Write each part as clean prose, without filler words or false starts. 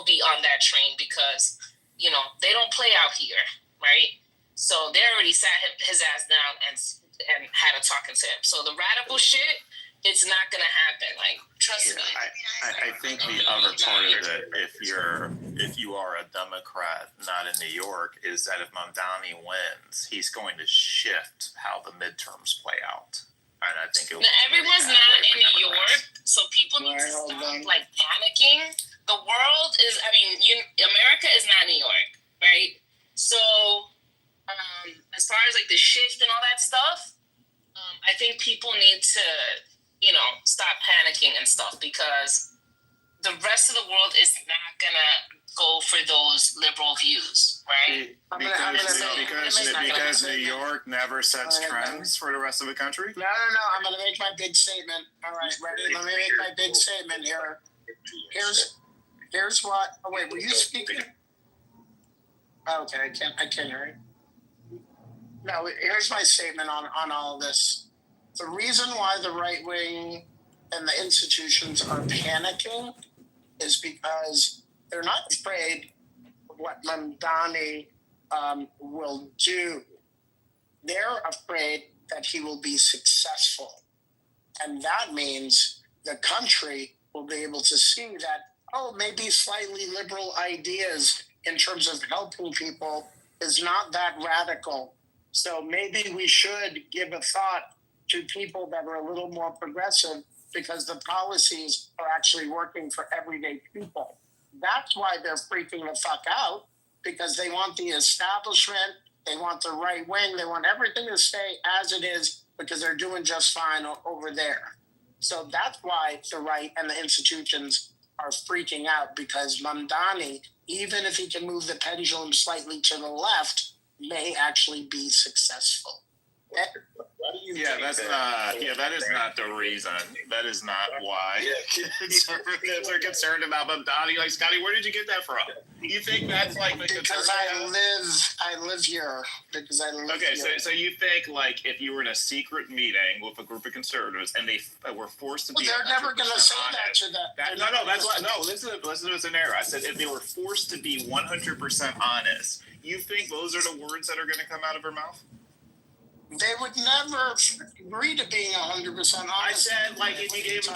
be on that train because, you know, they don't play out here, right? So they already sat his ass down and had a talking to him. So the radical shit, it's not gonna happen. Like, trust me. I think the other part of it, if you are a Democrat not in New York, is that if Mamdani wins, he's going to shift how the midterms play out. And I think everyone's not in New York, so people need to stop like panicking. The world is, America is not New York, right? So, as far as like the shift and all that stuff, I think people need to, you know, stop panicking and stuff, because the rest of the world is not gonna go for those liberal views, right? Because New York never sets trends for the rest of the country? No. I'm going to make my big statement. All right, ready? Let me make my big statement here. Here's what. Oh, wait, were you speaking? Okay, I can't hear you. No, here's my statement on all of this. The reason why the right wing and the institutions are panicking is because they're not afraid of what Mamdani will do. They're afraid that he will be successful. And that means the country will be able to see that, maybe slightly liberal ideas in terms of helping people is not that radical. So maybe we should give a thought to people that are a little more progressive, because the policies are actually working for everyday people. That's why they're freaking the fuck out, because they want the establishment, they want the right wing, they want everything to stay as it is, because they're doing just fine over there. So that's why the right and the institutions are freaking out, because Mamdani, even if he can move the pendulum slightly to the left, may actually be successful. That is not the reason. That is not why conservatives are concerned about Mamdani. Like, Scotty, where did you get that from? You think that's like the because I live here. Because I live here. Okay, so you think like if you were in a secret meeting with a group of conservatives and they were forced to be, they're never going to say that to that. Listen to the scenario. I said if they were forced to be 100% honest, you think those are the words that are going to come out of her mouth? They would never agree to being 100% honest. I said, like, if you gave them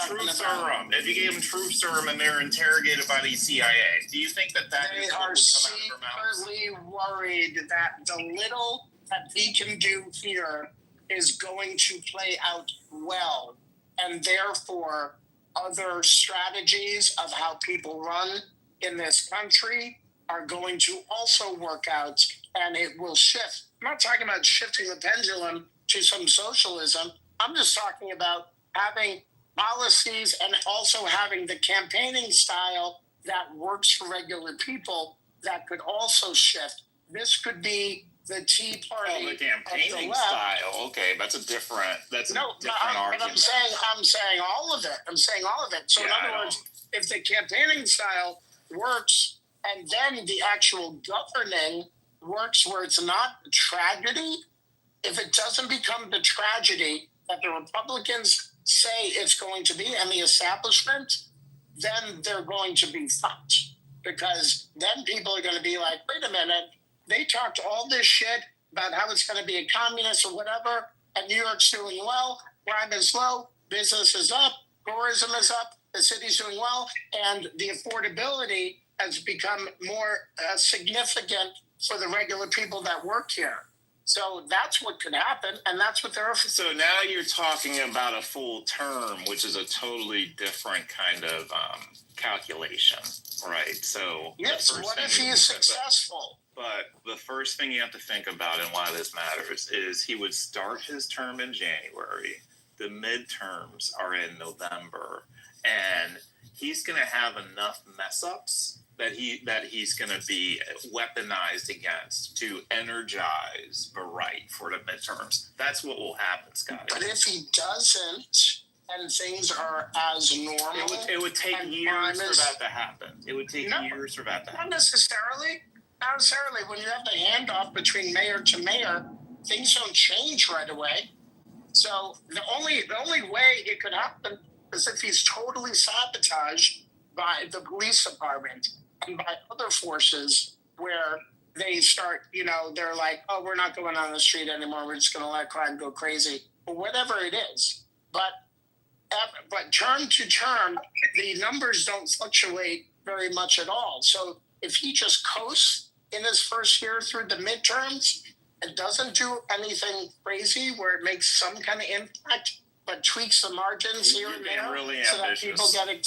truth serum and they're interrogated by the CIA, do you think that they are secretly worried that the little that we can do here is going to play out well, and therefore other strategies of how people run in this country are going to also work out, and it will shift. I'm not talking about shifting the pendulum to some socialism. I'm just talking about having policies and also having the campaigning style that works for regular people that could also shift. This could be the Tea Party. The campaigning style. Okay, that's a different argument. I'm saying all of it. So in other words, if the campaigning style works and then the actual governing works where it's not a tragedy, if it doesn't become the tragedy that the Republicans say it's going to be and the establishment, then they're going to be fucked. Because then people are going to be like, wait a minute, they talked all this shit about how it's going to be a communist or whatever, and New York's doing well, crime is low, business is up, tourism is up, the city's doing well, and the affordability has become more significant for the regular people that work here. So that's what could happen, and that's what they're... So now you're talking about a full term, which is a totally different kind of calculation, right? So yes, what if he is successful? But the first thing you have to think about and why this matters is he would start his term in January. The midterms are in November, and he's going to have enough mess-ups that he's going to be weaponized against to energize the right for the midterms. That's what will happen, Scotty. But if he doesn't, and things are as normal... It would take years for that to happen. Not necessarily. Not necessarily. When you have the handoff between mayor to mayor, things don't change right away. So the only way it could happen is if he's totally sabotaged by the police department. and by other forces where they start, they're like, oh, we're not going on the street anymore. We're just going to let crime go crazy, or whatever it is. But term to term, the numbers don't fluctuate very much at all. So if he just coasts in his first year through the midterms and doesn't do anything crazy where it makes some kind of impact, but tweaks the margins here and there, really so that ambitious. people get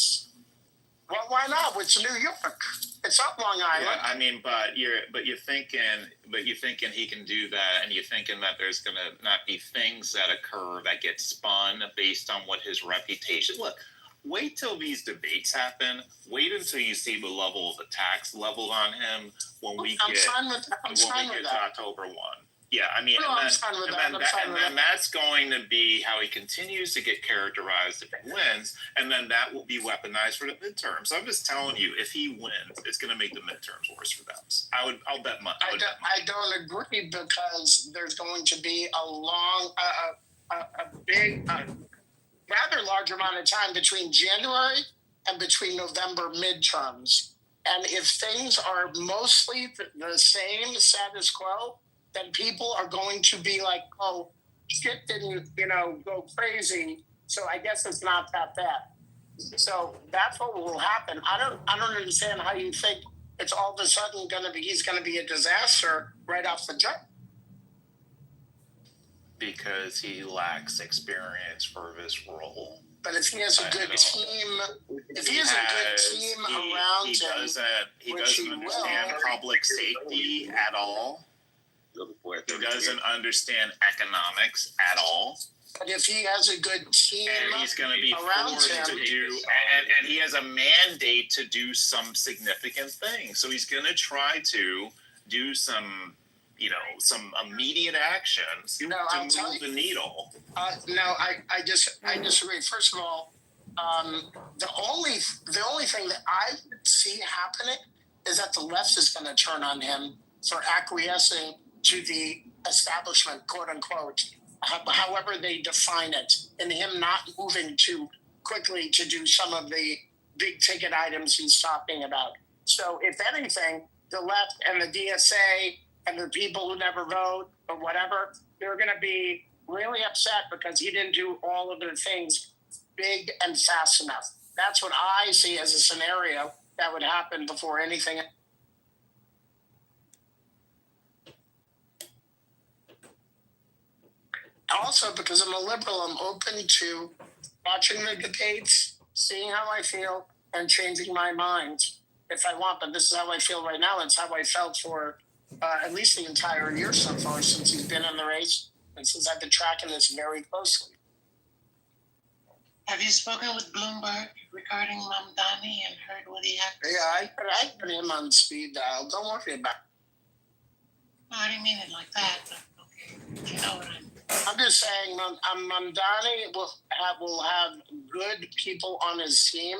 well, why not? It's New York. It's up Long Island. Yeah, I mean, but you're thinking he can do that, and you're thinking that there's gonna not be things that occur that get spun based on what his reputation. Look, wait till these debates happen. Wait until you see the level of attacks leveled on him when we get to October 1. Yeah, I mean, and that's going to be how he continues to get characterized if he wins, and then that will be weaponized for the midterms. So I'm just telling you, if he wins, it's going to make the midterms worse for them. I'll bet money. I don't agree, because there's going to be a big, rather large amount of time between January and between November midterms. And if things are mostly the same status quo, then people are going to be like, oh, shit didn't, go crazy. So I guess it's not that bad. So that's what will happen. I don't understand how you think it's all of a sudden he's gonna be a disaster right off the jump. Because he lacks experience for this role. But if he has a good team, around him, he doesn't understand public safety at all. He doesn't understand economics at all. But if he has a good team, and he's going to be around forced him to do, and he has a mandate to do some significant things. So he's going to try to do some immediate actions to move the needle. No, I disagree. First of all, the only thing that I see happening is that the left is going to turn on him for acquiescing to the establishment, quote unquote, however they define it, and him not moving too quickly to do some of the big ticket items he's talking about. So if anything, the left and the DSA and the people who never vote or whatever, they're going to be really upset because he didn't do all of their things big and fast enough. That's what I see as a scenario that would happen before anything. Also, because I'm a liberal, I'm open to watching the debates, seeing how I feel, and changing my mind if I want. But this is how I feel right now. It's how I felt for at least the entire year so far since he's been in the race and since I've been tracking this very closely. Have you spoken with Bloomberg regarding Mamdani and heard what he had to say? Yeah, I put him on speed dial. Don't worry about it. No, I didn't mean it like that, but okay. You know what I mean. I'm just saying, Mamdani will have good people on his team,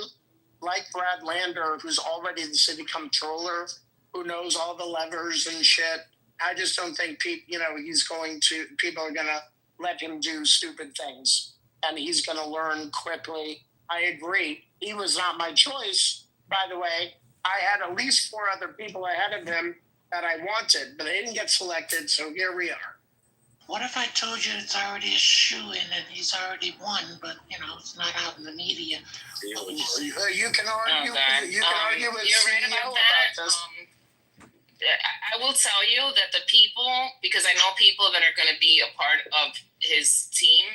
like Brad Lander, who's already the city comptroller, who knows all the levers and shit. I just don't think people are going to let him do stupid things, and he's going to learn quickly. I agree. He was not my choice, by the way. I had at least 4 other people ahead of him that I wanted, but they didn't get selected, so here we are. What if I told you it's already a shoo-in and he's already won, but, it's not out in the media? What would you say? You can argue, argue with you're right CEO about that. about this. I will tell you that the people, because I know people that are going to be a part of his team,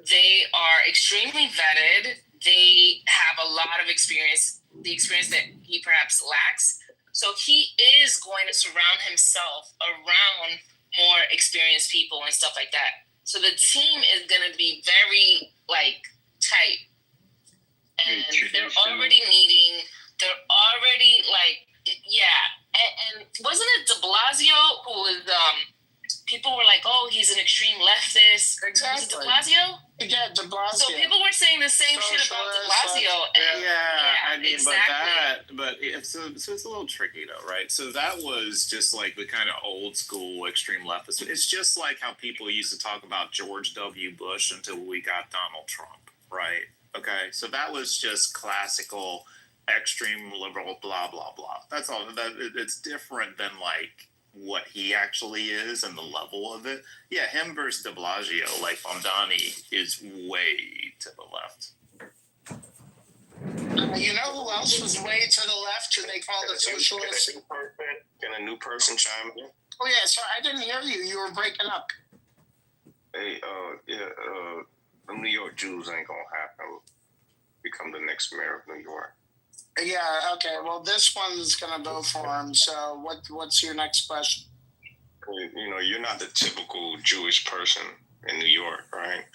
they are extremely vetted. They have a lot of experience, the experience that he perhaps lacks. So he is going to surround himself around more experienced people and stuff like that. So the team is going to be very, tight. And they're already meeting. They're already, And wasn't it de Blasio who was, people were like, oh, he's an extreme leftist. Exactly. Was it de Blasio? Yeah, de Blasio. So people were saying the same shit about de Blasio. I mean, exactly. but it's a little tricky though, right? So that was just like the kind of old school extreme leftist. It's just like how people used to talk about George W. Bush until we got Donald Trump, right? Okay, so that was just classical extreme liberal, blah blah blah. That's all. It's different than like what he actually is and the level of it. Yeah, him versus De Blasio, like Mamdani, is way to the left. You know who else was way to the left who they call the socialists? Can a new person chime in? Oh yeah, sorry, I didn't hear you. You were breaking up. Hey, the New York Jews ain't gonna happen. Become the next mayor of New York. Yeah, okay. Well, this one's gonna go for him. So, what's your next question? You know, you're not the typical Jewish person in New York, right?